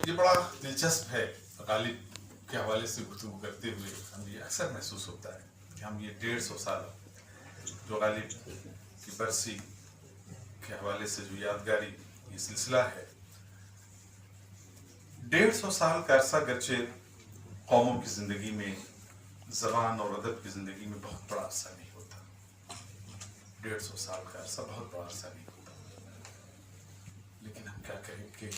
یہ بڑا دلچسپ ہے غالب کے حوالے سے گفتگو کرتے ہوئے ہمیں یہ اکثر محسوس ہوتا ہے کہ ہم یہ 150 سال جو غالب کی برسی کے حوالے سے جو یادگاری یہ سلسلہ ہے، 150 سال کا عرصہ گرچہ قوموں کی زندگی میں، زبان اور ادب کی زندگی میں بہت بڑا عرصہ نہیں ہوتا، 150 سال کا عرصہ بہت بڑا عرصہ نہیں ہوتا، لیکن ہم کیا کہیں کہ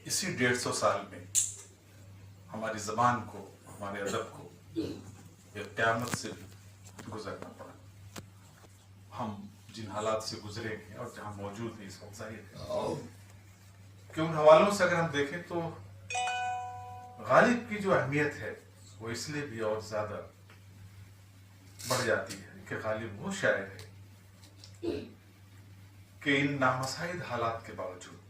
اسی 150 سال میں ہماری زبان کو، ہمارے ادب کو ایک قیامت سے گزرنا پڑا۔ ہم جن حالات سے گزرے ہیں اور جہاں موجود ہیں اس وقت ظاہر ہے کہ ان حوالوں سے اگر ہم دیکھیں تو غالب کی جو اہمیت ہے وہ اس لیے بھی اور زیادہ بڑھ جاتی ہے کہ غالب وہ شاعر ہے کہ ان نامساعد حالات کے باوجود،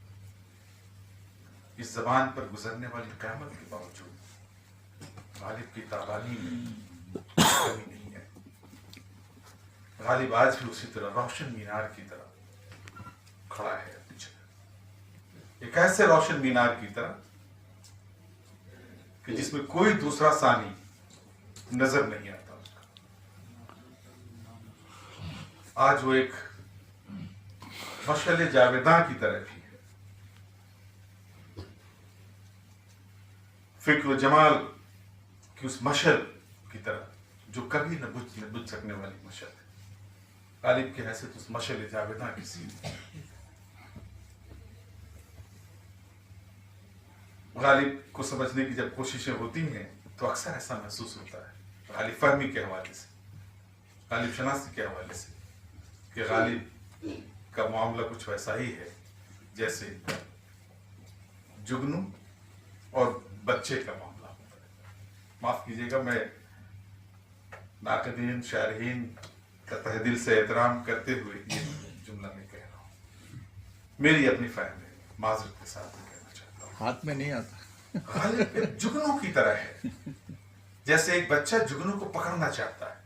اس زبان پر گزرنے والی قیامت کے باوجود غالب کی تابانی میں کمی نہیں ہے۔ غالب آج بھی اسی طرح روشن مینار کی طرح کھڑا ہے اپنی جگہ، ایک ایسے روشن مینار کی طرح کہ جس میں کوئی دوسرا ثانی نظر نہیں آتا اس کا۔ آج وہ ایک مشعل جاویداں کی طرح بھی ہے، فکر و جمال کی اس مشعل کی طرح جو کبھی نہ بجھ سکنے والی مشعل ہے۔ غالب کی حیثیت اس مشعل جاویداں کی سی۔ غالب کو سمجھنے کی جب کوششیں ہوتی ہیں تو اکثر ایسا محسوس ہوتا ہے غالب فہمی کے حوالے سے، غالب شناسی کے حوالے سے، کہ غالب کا معاملہ کچھ ویسا ہی ہے جیسے جگنو اور بچے کا معاملہ ہوتا ہے۔ معاف کیجیے گا، میں ناقدین، شارحین کا تہ دل سے احترام کرتے ہوئے یہ جملہ میں کہہ رہا ہوں، میری اپنی فہم ہے، معذرت کے ساتھ میں کہنا چاہتا ہوں۔ ہاتھ میں نہیں آتا۔ غالب ایک جگنو کی طرح ہے، جیسے ایک بچہ جگنو کو پکڑنا چاہتا ہے،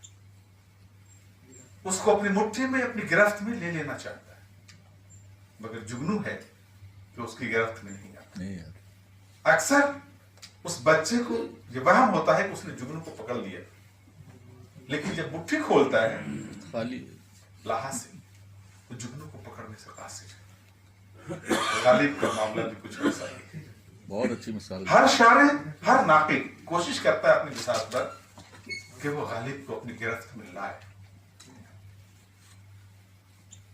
اس کو اپنی مٹھی میں، اپنی گرفت میں لے لینا چاہتا ہے، مگر جگنو ہے کہ اس کی گرفت میں نہیں آتا۔ اکثر اس بچے کو یہ وہم ہوتا ہے کہ اس نے جگنو کو پکڑ لیا، لیکن جب مٹھی کھولتا ہے خالی لاہا سے، تو جگنو کو پکڑنے سے قاصر ہے۔ غالب کا معاملہ بھی کچھ ایسا ہی ہے۔ بہت اچھی مثال ہے۔ ہر شاعر، ہر ناقد کوشش کرتا ہے اپنی بساط پر کہ وہ غالب کو اپنی گرفت میں لائے۔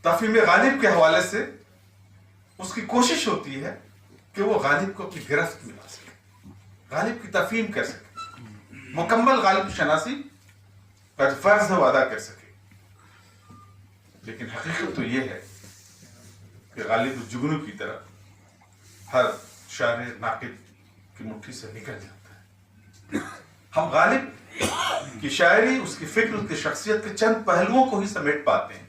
تفہیم غالب کے حوالے سے اس کی کوشش ہوتی ہے کہ وہ غالب کو اپنی گرفت میں لا سکے، غالب کی تفہیم کر سکے، مکمل غالب شناسی کا جو فرض ہے وہ ادا کر سکے۔ لیکن حقیقت تو یہ ہے کہ غالب جگنو کی طرح ہر شاعر، ناقد کی مٹھی سے نکل جاتا ہے۔ ہم غالب کی شاعری، اس کی فکر، اس کی شخصیت کے چند پہلوؤں کو ہی سمیٹ پاتے ہیں۔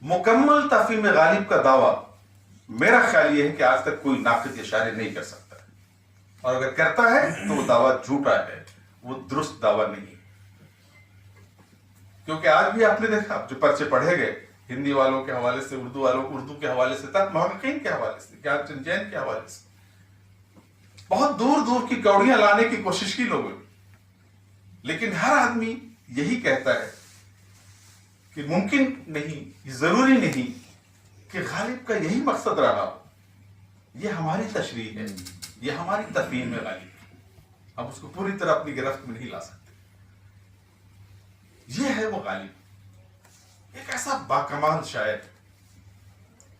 مکمل تفہیم غالب کا دعویٰ میرا خیال یہ ہے کہ آج تک کوئی ناقد یا شاعر نہیں کر سکتا ہے، اور اگر کرتا ہے تو وہ دعویٰ جھوٹا ہے، وہ درست دعویٰ نہیں ہے۔ کیونکہ آج بھی آپ نے دیکھا جو پرچے پڑھے گئے ہندی والوں کے حوالے سے، اردو کے حوالے سے، تک محققین کے حوالے سے، گیان چند جین کے حوالے سے، بہت دور دور کی کوڑیاں لانے کی کوشش کی لوگوں نے، لیکن ہر آدمی یہی کہتا ہے کہ ممکن نہیں، یہ ضروری نہیں کہ غالب کا یہی مقصد رہا ہو۔ یہ ہماری تشریح ہے، یہ ہماری تفہیم ہے غالب، ہم اس کو پوری طرح اپنی گرفت میں نہیں لا سکتے۔ یہ ہے وہ غالب، ایک ایسا باکمال شاعر،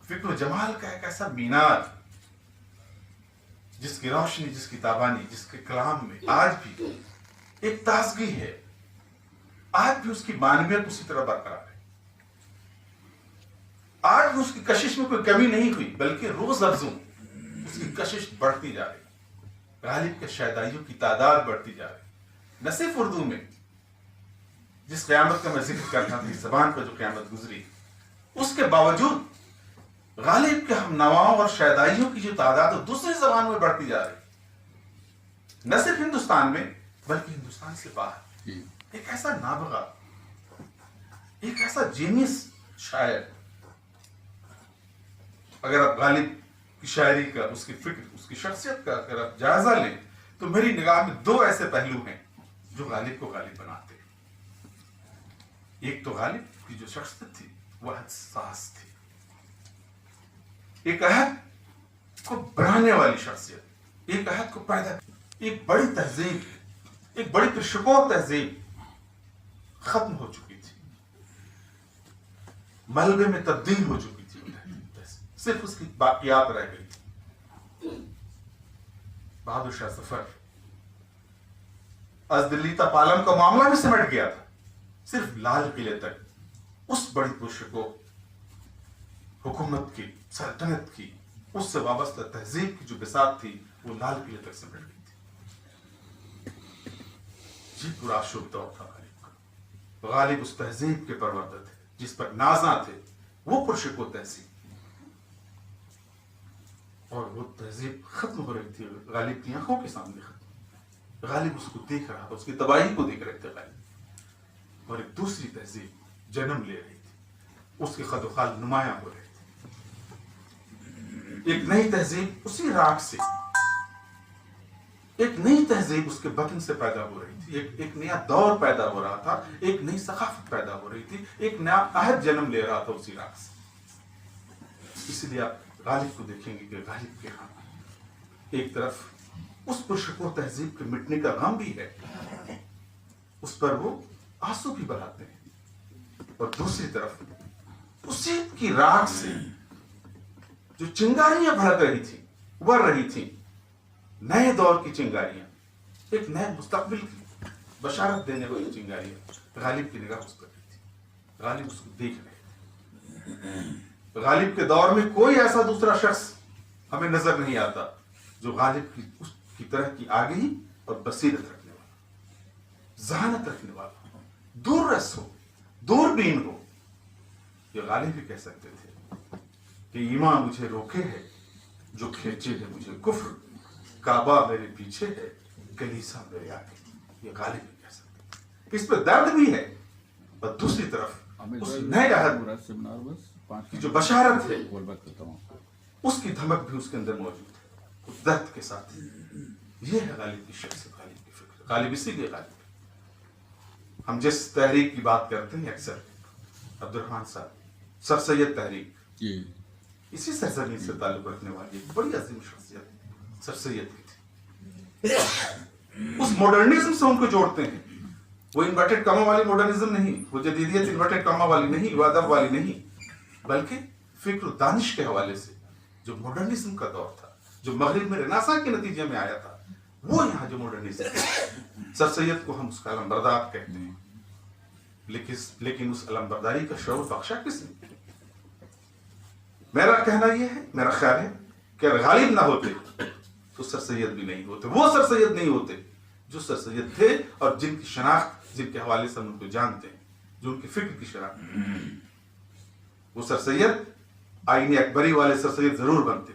فکر و جمال کا ایک ایسا مینار، جس کی روشنی، جس کی تابانی، جس کے کلام میں آج بھی ایک تازگی ہے، آج بھی اس کی معنویت اسی طرح برقرار ہے، آج بھی اس کی کشش میں کوئی کمی نہیں ہوئی، بلکہ روز افزوں اس کی کشش بڑھتی جا رہی۔ غالب کے شیدائیوں کی تعداد بڑھتی جا رہی، نہ صرف اردو میں، جس قیامت کا میں ذکر کرتا تھا، اس زبان پر جو قیامت گزری، اس کے باوجود غالب کے ہم نواؤں اور شیدائیوں کی جو تعداد ہے دوسری زبان میں بڑھتی جا رہی، نہ صرف ہندوستان میں بلکہ ہندوستان سے باہر۔ ایک ایسا نابغہ، ایک ایسا جینیس شاعر، اگر آپ غالب کی شاعری کا، اس کی فکر، اس کی شخصیت کا اگر آپ جائزہ لیں تو میری نگاہ میں دو ایسے پہلو ہیں جو غالب کو غالب بناتے ہیں۔ ایک تو غالب کی جو شخصیت تھی وہ حساس تھی، ایک عہد کو بنانے والی شخصیت، ایک عہد کو پیدا، ایک بڑی تہذیب، ایک بڑی پرشکور تہذیب ختم ہو چکی تھی، ملبے میں تبدیل ہو چکی تھی، صرف اس کی باقیات رہ گئی تھی۔ بہادر شاہ ظفر از دلی تا پالم کا معاملہ بھی سمٹ گیا تھا، صرف لال قلعے تک اس بڑی پرشکور حکومت کی، سلطنت کی، اس سے وابستہ تہذیب کی جو بساط تھی وہ لال قلعے تک سمٹ گئی تھی۔ یہ پورا شب دور تھا غالب کا۔ غالب اس تہذیب کے پروردہ تھے جس پر نازاں تھے، وہ پرشکور تہذیب، اور وہ تہذیب ختم ہو رہی تھی غالب کی آنکھوں کے سامنے ختم۔ غالب اس کو دیکھ رہا تھا، اس کی تباہی کو دیکھ رہے تھے غالب، اور ایک دوسری تہذیب جنم لے رہی تھی، اس کے خد و خال نمایاں ہو رہے تھے۔ ایک نئی تہذیب اسی راگ سے، ایک نئی تہذیب اس کے بطن سے پیدا ہو رہی تھی، ایک نیا دور پیدا ہو رہا تھا، ایک نئی ثقافت پیدا ہو رہی تھی، ایک نیا عہد جنم لے رہا تھا اسی راگ سے۔ اس لیے آپ غالب کو دیکھیں گے کہ غالب کے ہاں ایک طرف اس پرشکور تہذیب کے مٹنے کا غم بھی ہے، اس پر وہ آنسو بھی بہاتے ہیں، اور دوسری طرف اسی کی راگ سے جو چنگاریاں بھڑک رہی تھیں، ابھر رہی تھیں، نئے دور کی چنگاریاں، ایک نئے مستقبل کی بشارت دینے والی چنگاریاں، غالب کی نگاہ اس پر رہی تھی، غالب اس کو دیکھ رہے تھے۔ غالب کے دور میں کوئی ایسا دوسرا شخص ہمیں نظر نہیں آتا جو غالب کی اس کی طرح کی آگہی اور بصیرت رکھنے والا، ذہانت رکھنے والا، دور رس ہو، دوربین ہو۔ یہ غالب بھی کہہ سکتے تھے کہ ایمان مجھے روکے ہے جو کھینچے ہے مجھے کفر، کعبہ میرے پیچھے ہے کلیسا میرے آگے۔ یہ غالب بھی کہہ سکتے ہیں۔ اس پہ درد بھی ہے، اور دوسری طرف اس نئے عہد کی جو بشارت ہے، اس کی دھمک بھی اس کے اندر موجود ہے، اس درد کے ساتھ۔ یہ ہے غالب کی شخصیت، غالب کی فکر۔ غالب اسی لیے غالب ہے۔ ہم جس تحریک کی بات کرتے ہیں اکثر، عبد الرحمن صاحب، سر سید تحریک، اسی سرزمین سے تعلق رکھنے والی ایک بڑی عظیم شخصیت سر سید کی تھی۔ اس ماڈرنزم سے ان کو جوڑتے ہیں، وہ انورٹڈ کاما والی ماڈرنزم نہیں، وہ جدیدیت انورٹڈ کاما والی نہیں، وہ ادب والی نہیں، بلکہ فکر و دانش کے حوالے سے جو ماڈرنزم کا دور تھا، جو مغرب میں رناسا کے نتیجے میں آیا تھا، وہ یہاں جو ماڈرنزم ہے۔ سر سید کو ہم اس کا علمبردار کہتے ہیں، لیکن اس علمبرداری کا شعور بخشا کس نے؟ میرا کہنا یہ ہے، میرا خیال ہے کہ اگر غالب نہ ہوتے تو سر سید بھی نہیں ہوتے، وہ سر سید نہیں ہوتے جو سر سید تھے، اور جن کی شناخت، جن کے حوالے سے ہم ان کو جانتے ہیں، جو ان کی فکر کی شناخت۔ وہ سر سید آئین اکبری والے سر سید ضرور بنتے،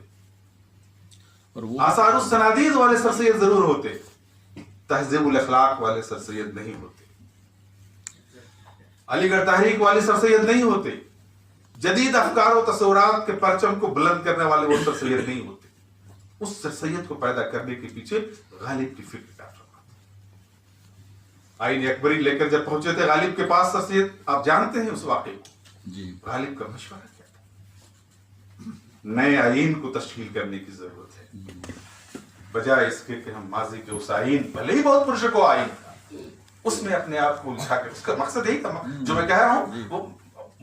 آثار السنادید والے سر سید ضرور ہوتے، تہذیب الاخلاق والے سر سید نہیں ہوتے، علی گڑھ تحریک والے سر سید نہیں ہوتے، جدید افکار و تصورات کے پرچم کو بلند کرنے والے وہ سر سید نہیں ہوتے۔ اس سر سید کو پیدا کرنے کے پیچھے غالب کی فکر کا فرق تھا۔ آئین اکبری لے کر جب پہنچے تھے غالب کے پاس سر سید، آپ جانتے ہیں اس واقعے کو، غالب کا مشورہ کیا تھا؟ نئے آئین کو تشکیل کرنے کی ضرورت ہے، بجائے اس کے کہ ہم ماضی کے اس آئین، بھلے ہی بہت پرشکو آئین تھا، اس میں اپنے آپ کو الجھا کر، اس کا مقصد یہی تھا جو میں کہہ رہا ہوں، وہ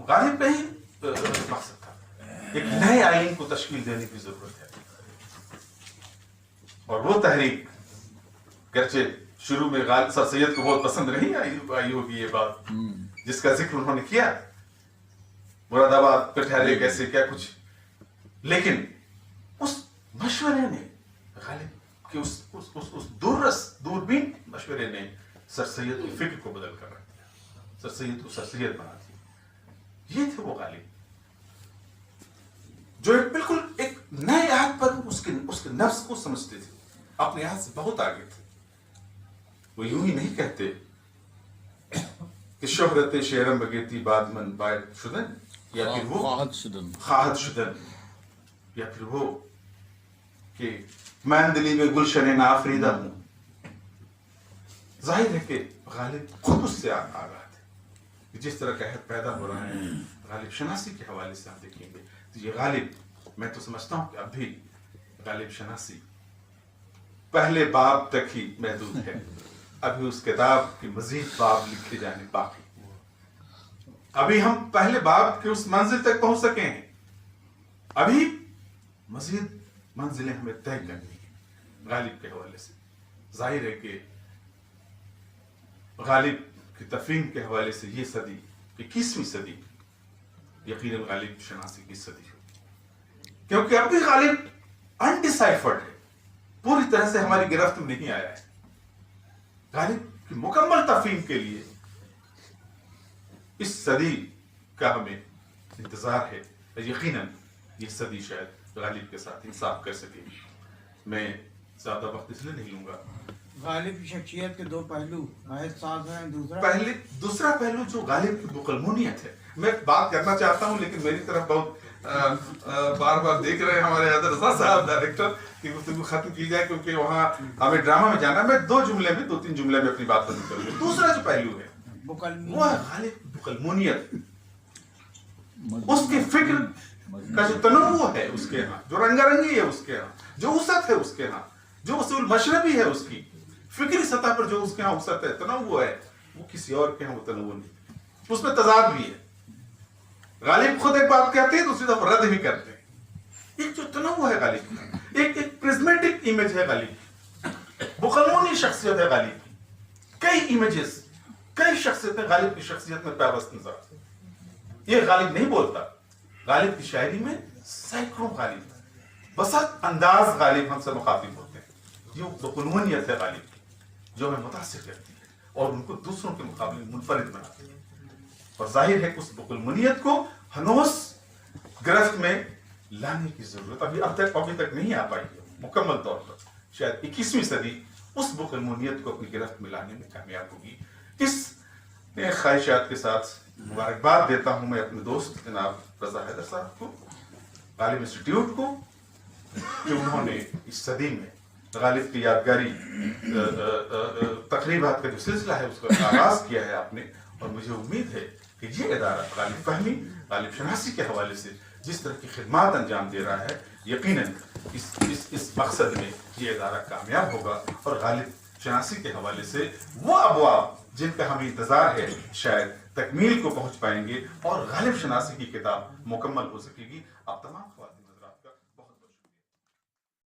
غالب کا ہی مقصد تھا، ایک نئے آئین کو تشکیل دینے کی ضرورت ہے۔ اور وہ تحریک گرچہ شروع میں سر سید کو بہت پسند نہیں آئی ہوگی یہ بات، جس کا ذکر انہوں نے کیا، مراد آباد پہ ٹھہرے کیسے کیا کچھ، لیکن اس مشورے نے غالب کہ اس دوربین مشورے نے سر سید کی فکر کو بدل کر رکھ دیا، سر سید کو سر سید بنا دیا۔ یہ تھے وہ غالب جو ایک بالکل ایک نئے عہد پر اس کے نفس کو سمجھتے تھے، اپنے عہد سے بہت آگے تھے۔ وہ یوں ہی نہیں کہتے کہ شہرت شہرم بگیتی بادمن باید شدن، یا پھر وہ خواہد شدن، یا پھر وہ کہ مندلی میں گلشن نافریدہ ہوں. ظاہر ہے کہ غالب خود اس سے آگاہ تھے. جس طرح کا عہد پیدا ہو رہا ہے غالب شناسی کے حوالے سے ہم دیکھیں گے تو یہ غالب میں تو سمجھتا ہوں کہ اب بھی غالب شناسی پہلے باب تک ہی محدود ہے. ابھی اس کتاب کے مزید باب لکھے جانے باقی. ابھی ہم پہلے باب کے اس منزل تک پہنچ سکے ہیں. ابھی مزید منزلیں ہمیں طے کرنی ہیں غالب کے حوالے سے. ظاہر ہے کہ غالب کی تفہیم کے حوالے سے یہ صدی 21ویں صدی یقیناً غالب شناسی کی صدی ہے، کیونکہ اب بھی غالب انڈیسائفرڈ ہے، پوری طرح سے ہماری گرفت میں نہیں آیا ہے. غالب کی مکمل تفہیم کے لیے اس صدی کا ہمیں انتظار ہے. یقیناً یہ صدی شاید غالب کے ساتھ انصاف کر سکے. میں زیادہ وقت اس لیے نہیں لوں گا. غالب کی شخصیت کے دو پہلو واحد ساز ہیں. دوسرا پہلو جو غالب کی بقلمونیت ہے. میں بات کرنا چاہتا ہوں لیکن میری طرف بہت بار بار دیکھ رہے ہیں ہمارے حیدر رضا صاحب ڈائریکٹر کہ گفتگو ختم کی جائے کیونکہ وہاں ہمیں ڈرامہ میں جانا ہے. میں 2-3 جملے میں اپنی بات ختم کروں گا. دوسرا جو پہلو ہے وہ ہے غالب کی بقلمونیت. اس کی فکر کا جو تنوع ہے اس کے ہاں، جو رنگا رنگی ہے اس کے ہاں، جو وسعت ہے اس کے ہاں، جو اصول مشربی ہے اس کی فکری سطح پر جو اس کے ہاں وسعت ہے، تنوع ہے، وہ کسی اور کے ہاں وہ تنوع نہیں. اس میں تضاد بھی ہے. غالب خود ایک بات کہتے ہیں دوسری طرف رد بھی کرتے ہیں. ایک جو تنوع ہے غالب کی، ایک پرزمیٹک امیج ہے غالب کی، بقلمونی شخصیت ہے غالب کی. کئی امیجز، کئی شخصیتیں غالب کی شخصیت میں پیوست نظر آتی ہیں. یہ غالب نہیں بولتا. غالب کی شاعری میں سینکڑوں غالب، بسط انداز غالب ہم سے مخاطب ہوتے ہیں. یہ بقلمونیت ہے غالب کی جو ہمیں متاثر کرتی ہے اور ان کو دوسروں کے مقابلے منفرد بناتی ہے. اور ظاہر ہے کہ اس بقلمونیت کو ہنوز گرفت میں لانے کی ضرورت ابھی تک نہیں آ پائی ہے مکمل طور پر. شاید 21ویں صدی اس بقلمونیت کو اپنی گرفت میں لانے میں کامیاب ہوگی. اس خواہشات کے ساتھ مبارکباد دیتا ہوں میں اپنے دوست جناب رضا حیدر صاحب کو، غالب انسٹیٹیوٹ کو، کہ انہوں نے اس صدی میں غالب کی یادگاری تقریبات کا جو سلسلہ ہے اس کا آغاز کیا ہے آپ نے. اور مجھے امید ہے کہ یہ ادارہ غالب فہمی، غالب شناسی کے حوالے سے جس طرح کی خدمات انجام دے رہا ہے، یقیناً اس مقصد میں یہ ادارہ کامیاب ہوگا اور غالب شناسی کے حوالے سے وہ ابواب جن کا ہمیں انتظار ہے شاید تکمیل کو پہنچ پائیں گے اور غالب شناسی کی کتاب مکمل ہو سکے گی. آپ تمام خواتین